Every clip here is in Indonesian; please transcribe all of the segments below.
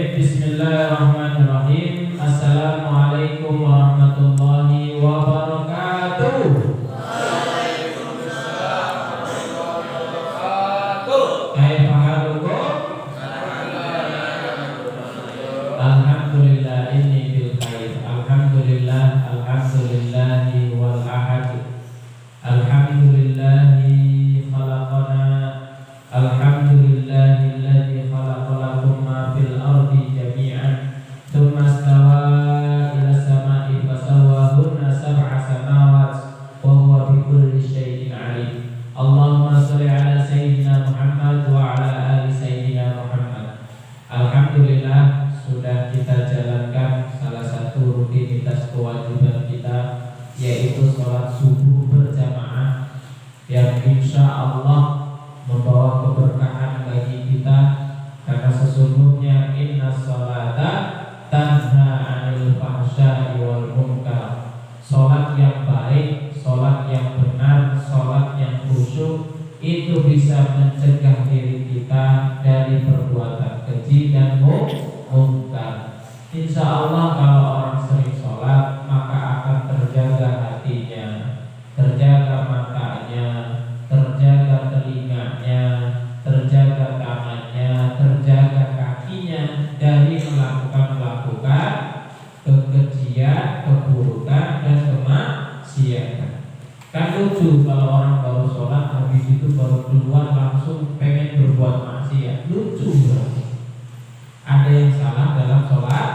Baik, bismillahirrahmanirrahim. Assalamualaikum warahmatullahi wabarakatuh. Waalaikumsalam warahmatullahi wabarakatuh. Kaifa halukum? Alhamdulillah inni bil khair. Alhamdulillah, alhamdulillahi wal ahad. Alhamdulillahi khalaqana. Alhamdulillahi alladzi khalaqalakum ma fil ardi jami'an. Tsumma stawa ila samai fasawwahunna sab'a samawat wa huwa bikulli syai'in 'alim. Allahumma shalli ala sayyidina Muhammad wa ala ali sayyidina Muhammad. Alhamdulillah sudah kita jalankan salah satu rutinitas kewajiban kita, yaitu sholat subuh berjamaah yang insya Allah membawa keberkahan bagi kita, karena sesungguhnya inna sholata tanha 'anil fahsya'i wal munkar. Sholat yang baik, sholat yang benar, sholat yang khusyuk itu bisa mencegah diri kita dari perbuatan keji dan mungkar. Insya Allah kalau orang sering sholat maka akan terjaga hatinya, terjaga matanya, terjaga telinganya, terjaga tangannya, terjaga kakinya dari melakukan kekejian, keburukan dan kemaksiatan. Kan lucu kalau orang baru sholat habis itu baru keluar langsung pengen berbuat maksiat. Lucu berarti ada yang salah dalam sholat.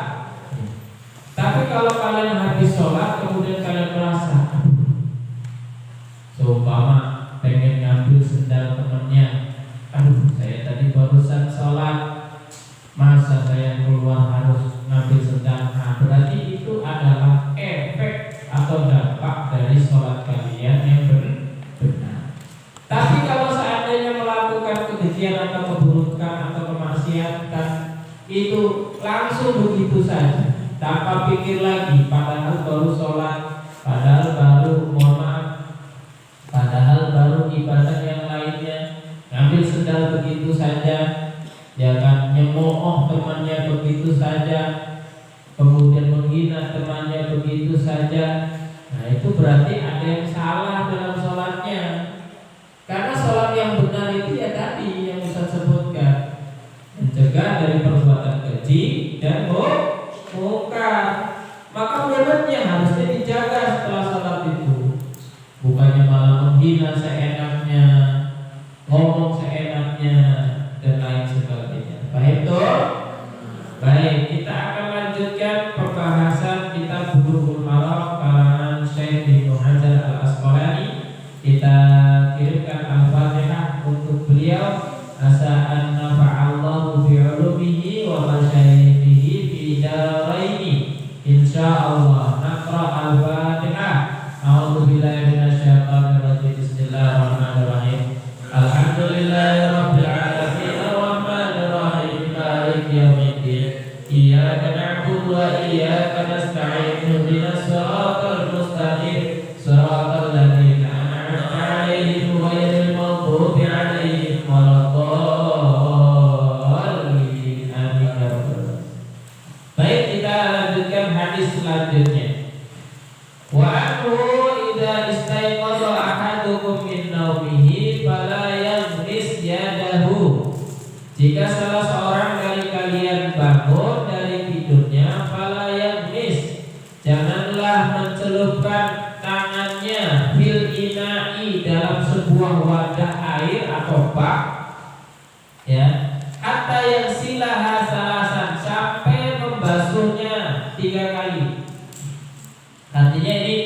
Tapi kalau kalian habis sholat kemudian kalian merasa, seumpama pengen ngambil sendal temennya, aduh saya tadi barusan sholat, masa saya keluar harus ngambil sendal. Nah, berarti itu adalah efek atau dampak dari sholat kalian yang benar. Tapi kalau seandainya melakukan kekejian atau keburukan atau kemaksiatan, itu langsung begitu saja, tanpa pikir lagi, padahal baru sholat, padahal baru padahal baru ibadah yang lainnya, ngambil sendal begitu saja, ya kan, nyemooh temannya begitu saja, kemudian menghina temannya begitu saja. Nah, itu berarti ada yang salah dalam sholatnya. Karena sholat yang benar itu ya tadi yang bisa sebutkan, mencegah dari perbuatan keji dan mungkar. Maka mulutnya harusnya dijaga setelah sholat itu, bukannya malah menghina seenaknya, ngomong seenaknya dan lain sebagainya. Baik tuh? Baik, kita akan lanjutkan pembahasan kitab Bulughul Maram karangan Syekh Ibnu Hajar Al-Asqalani. Kita kirimkan Al-Fatihah untuk beliau. Asa an nafa'allahu bi'ulumihi wa masyayikhihi fi daraini. Insyaallah. Naqra Al-Fatihah. A'udzu billahi minasyaitonir rajim. Bismillahirrahmanirrahim. Alhamdulillahirabbil alamin arrahmanir rahim maliki yaumiddin. Iyyaka na'budu wa iyyaka nasta'in. Ihdinas siratal mustaqim. Siratal ladzina an'amta 'alaihim ghairil maghdubi 'alaihim waladdallin. Amin ya rabbal alamin. Baik, kita lanjutkan hadis selanjutnya. Wa anhu idza istayqadha ahadukum min naumihi fala yaghmis yadahu. Jika salah seorang dari kalian bangun dari tidurnya, fala yaghmis, janganlah mencelupkan tangannya fil ina'i, dalam sebuah wadah air atau bak, ya, hatta yang silaha salasan, sampai membasuhnya 3 kali. Artinya ini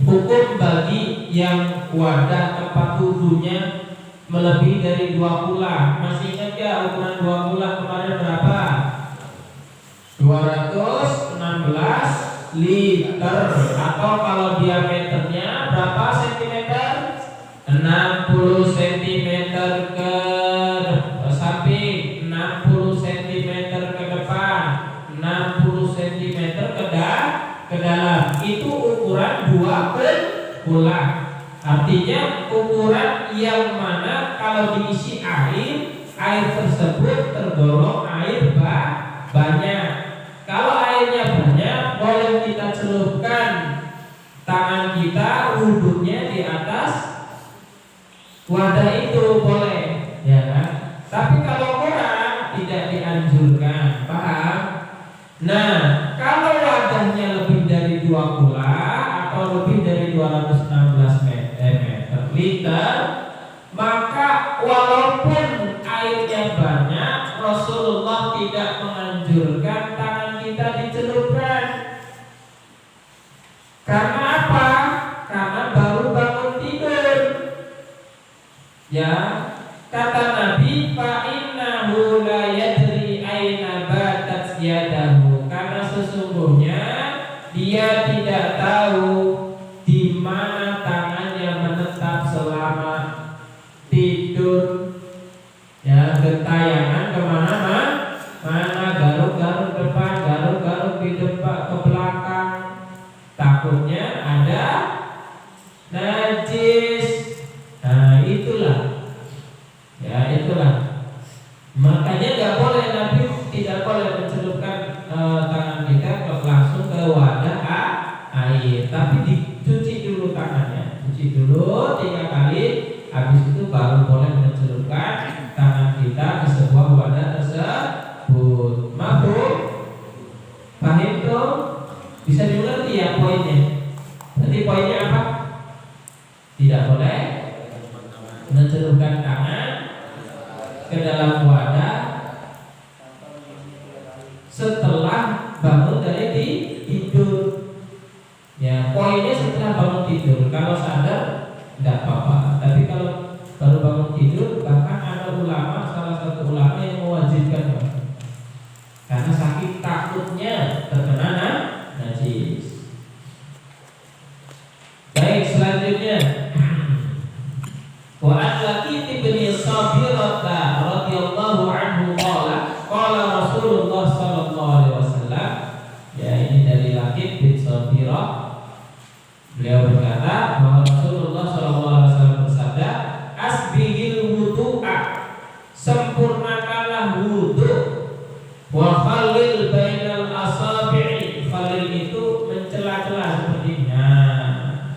hukum bagi yang wadah tempat wudunya melebihi dari 2 kula. Masih ingat ya ukuran 2 kula kemarin berapa? 216 liter. Atau kalau diameternya berapa sentimeter? 60 cm ke samping, 60 cm ke depan, 60 cm ke dalam. Itu ukuran 2 kula. Artinya ukuran yang mana kalau diisi air tersebut tergolong air banyak. dianjurkan. Paham? Nah, kalau wadahnya lebih dari 2 kula atau lebih dari 216 meter liter, maka walaupun airnya banyak, Rasulullah tidak menganjurkan tangan kita dicelupkan. Karena apa? Karena baru bangun tidur. Ya, kata Nabi, fa innahu la yadri aina batat yadahu. Karena sesungguhnya dia tidak tahu di mana tangannya menetap selama tidur. Ya, gentayangan kemana-mana, mana garuk-garuk depan, garuk-garuk di depan ke belakang. Takutnya ada najis. Nah, itulah. Ya, itulah. Makanya nggak boleh, Nabi tidak boleh mencelupkan tangan kita langsung ke wadah air, tapi dicuci dulu tangannya, cuci dulu 3 kali. Habis itu baru boleh mencelupkan tangan kita ke sebuah wadah tersebut. Mabuk? Paham tuh? Bisa dimengerti ya poinnya? Nanti poinnya apa? Tidak boleh mencelupkan tangan ke dalam wadah setelah bangun dari tidur. Ya, poinnya setelah bangun tidur. Kalau sadar tidak apa-apa. Tapi kalau baru bangun tidur, bahkan ada ulama, salah satu ulama yang mewajibkan, karena saking takutnya terkena najis. Baik, selanjutnya wa al-Laqit bin Sabirah radhiyallahu anhu qala Rasulullah sallallahu alaihi wasallam. Ya, ini dari Laqit bin Sabirah. Beliau berkata bahwa Rasulullah sallallahu alaihi wasallam bersabda, asbihil wudu'a, sempurnakanlah wudu, wa khalil bainal asabi'i. Khalil itu mencela-cela seperti ini. Nah,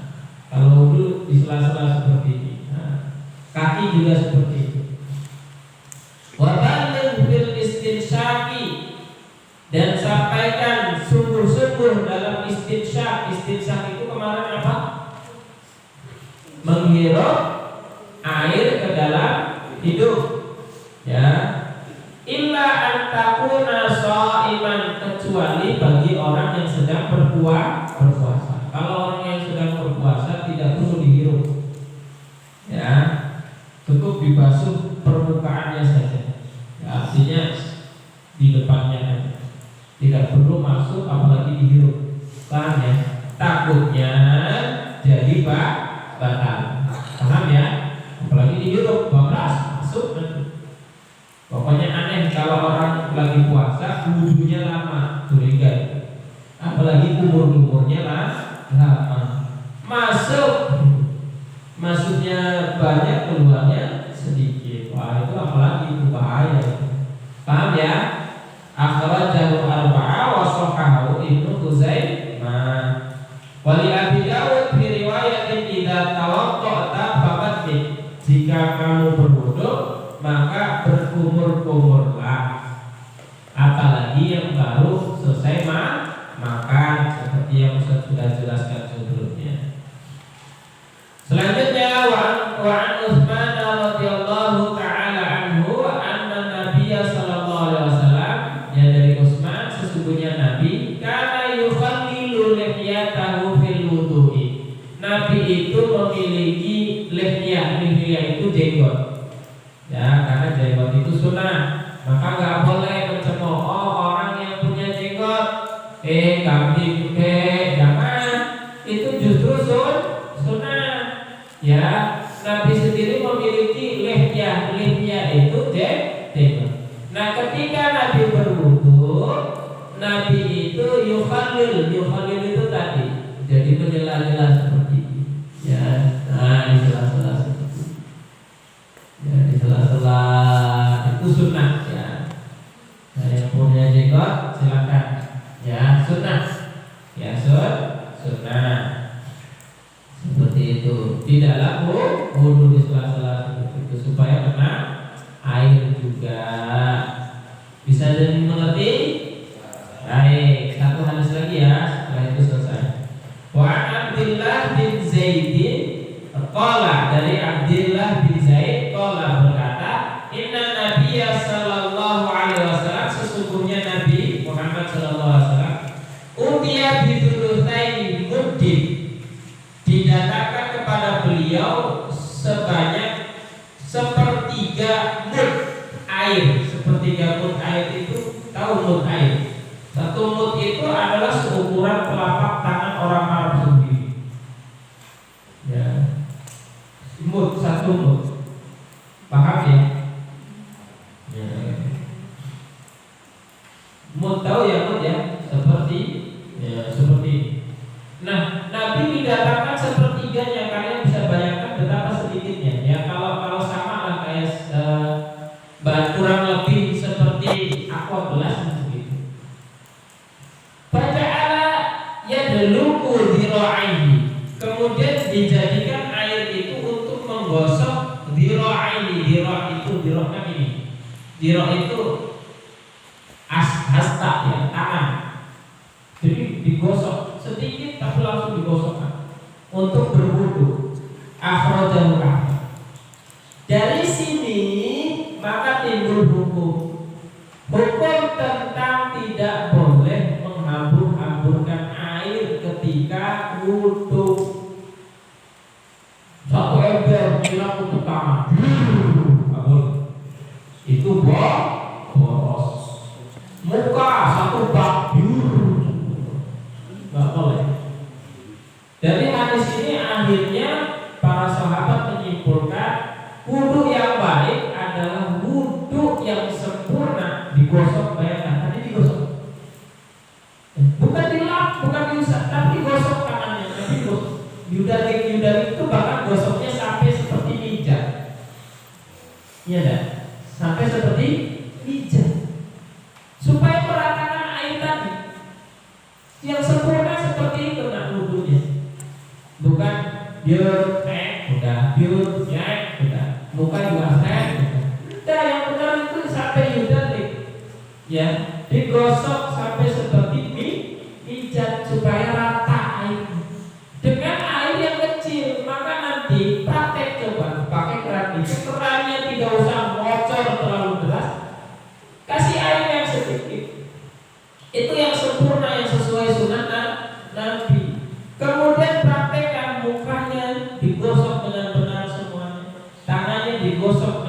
kalau wudu di sela-sela seperti ini. Nah, kaki juga seperti itu. Wa baligh bil istinsyaqi, dan sampaikan sungguh-sungguh dalam istinsyak. Istinsyak itu kemarin apa? Menghirup air ke dalam hidung. Ya. Illa antakuna shaiman, kecuali bagi orang yang sedang berpuasa. Kalau orang yang sedang berpuasa tidak perlu dihirup. Ya. Cukup dibasuh permukaannya saja. Ya, artinya di depannya aja. Tidak perlu masuk apalagi dihirup. Paham ya? Takutnya jadi batal. Paham ya? Apalagi dihirup, beras masuk nanti. Pokoknya aneh kalau orang lagi puasa wudunya lama, curiga. Apalagi kumur-kumurnya lama. Masuknya banyak, keluarnya sedikit. Wah, itu apalagi itu bahaya. Paham ya? Akhrajahu arba'a wa sahahahu Ibnu Khuzaimah. Wa li Abi Dawud fi riwayatin idza tawadda'ta faqaddih. Jika kamu berwudu, maka berkumur-kumurlah. Apalagi yang baru selesai makan, seperti yang Ustaz sudah jelaskan sebelumnya. Selanjutnya wa an Utsman radhiyallahu taala anhu anna Nabiyya sallallahu alaihi wasallam, ya dari Utsman, sesungguhnya Nabi kana yukhallilu lihyatahu fil wudu'i. Nabi itu memiliki lihyah itu jenggot. Ya, karena jenggot itu sunnah, maka nggak boleh mencemooh orang yang punya jenggot. Kambing jangan, itu justru sunnah. Ya, Nabi sendiri memiliki lihyah itu jenggot. Nah, ketika Nabi berwudu, Nabi itu yukhalil itu tadi, jadi menyela-nyela seperti ini. Ya, nah di sela-sela seperti ini. Ya, di sela-sela itu sunnah ya. Nah, yang punya jenggot silakan. Ya, sunnah. Ya, sunnah. Seperti itu. Tidak wudu di sela-sela seperti itu supaya kena air juga. Bisa mengerti? Baik, satu hadis lagi ya, setelah itu selesai. Wa Abdullah bin Zaidin qala, dari Abdullah bin Zaid qala berkata, inna Nabiyya sallallahu alaihi wasallam, sesungguhnya Nabi Muhammad sallallahu alaihi wasallam, utiya bidulutsai muddin, didatangkan kepada beliau sebanyak sepertiga mud air. Sepertiga mud air itu, tahu mud air? Satu mud itu adalah seukuran telapak tangan orang Arab sendiri. Ya, mud, satu mud. Paham ya? Ya. Mud, tahu ya mud ya? Seperti ini. Nah, Nabi didatangkan sepertiganya. Kalian bisa bayangkan betapa sedikitnya. Ya, kalau sama lah kayak kurang lebih seperti aqua gelas begitu. Faja'ala yadluku dhira'aihi, kemudian dijadikan air itu untuk menggosok dhira'aihi. Dhira' itu dhira' ini. Dhira' itu hasta ya, tangan. Jadi digosok sedikit tapi langsung digosokkan untuk berwudu. Akhrajahu Ahmad. Dari sini maka timbul hukum tentang tidak boleh menghambur-hamburkan air ketika wudu. Satu ember bilang untuk tangan, itu boros. Muka satu bak, nggak boleh. Dari hadis ini akhirnya para sahabat menyimpulkan wudu yang baik adalah wudu yang sempurna. Digosok, bayangkan tadi digosok, bukan dilap, bukan diusap, tapi digosok tangannya, tapi digosok. Yudalik itu bahkan gosoknya sampai seperti pijat. Iya dah, sampai seperti pijat, supaya meratakan air tadi. Yang sempurna seperti itu nak wudunya. Bukan biur udah, biur udah, muka juga udah. Yang benar itu sampai yudalik, ya, digosok sampai seperti pijat supaya rata air. Dengan air yang kecil, maka nanti praktek coba pakai keran itu, kerannya tidak usah ngocor terlalu deras, kasih air yang sedikit. Itu yang sempurna, yang sesuai sunnah Nabi. Kemudian praktekkan mukanya digosok dengan benar semuanya, tangannya digosok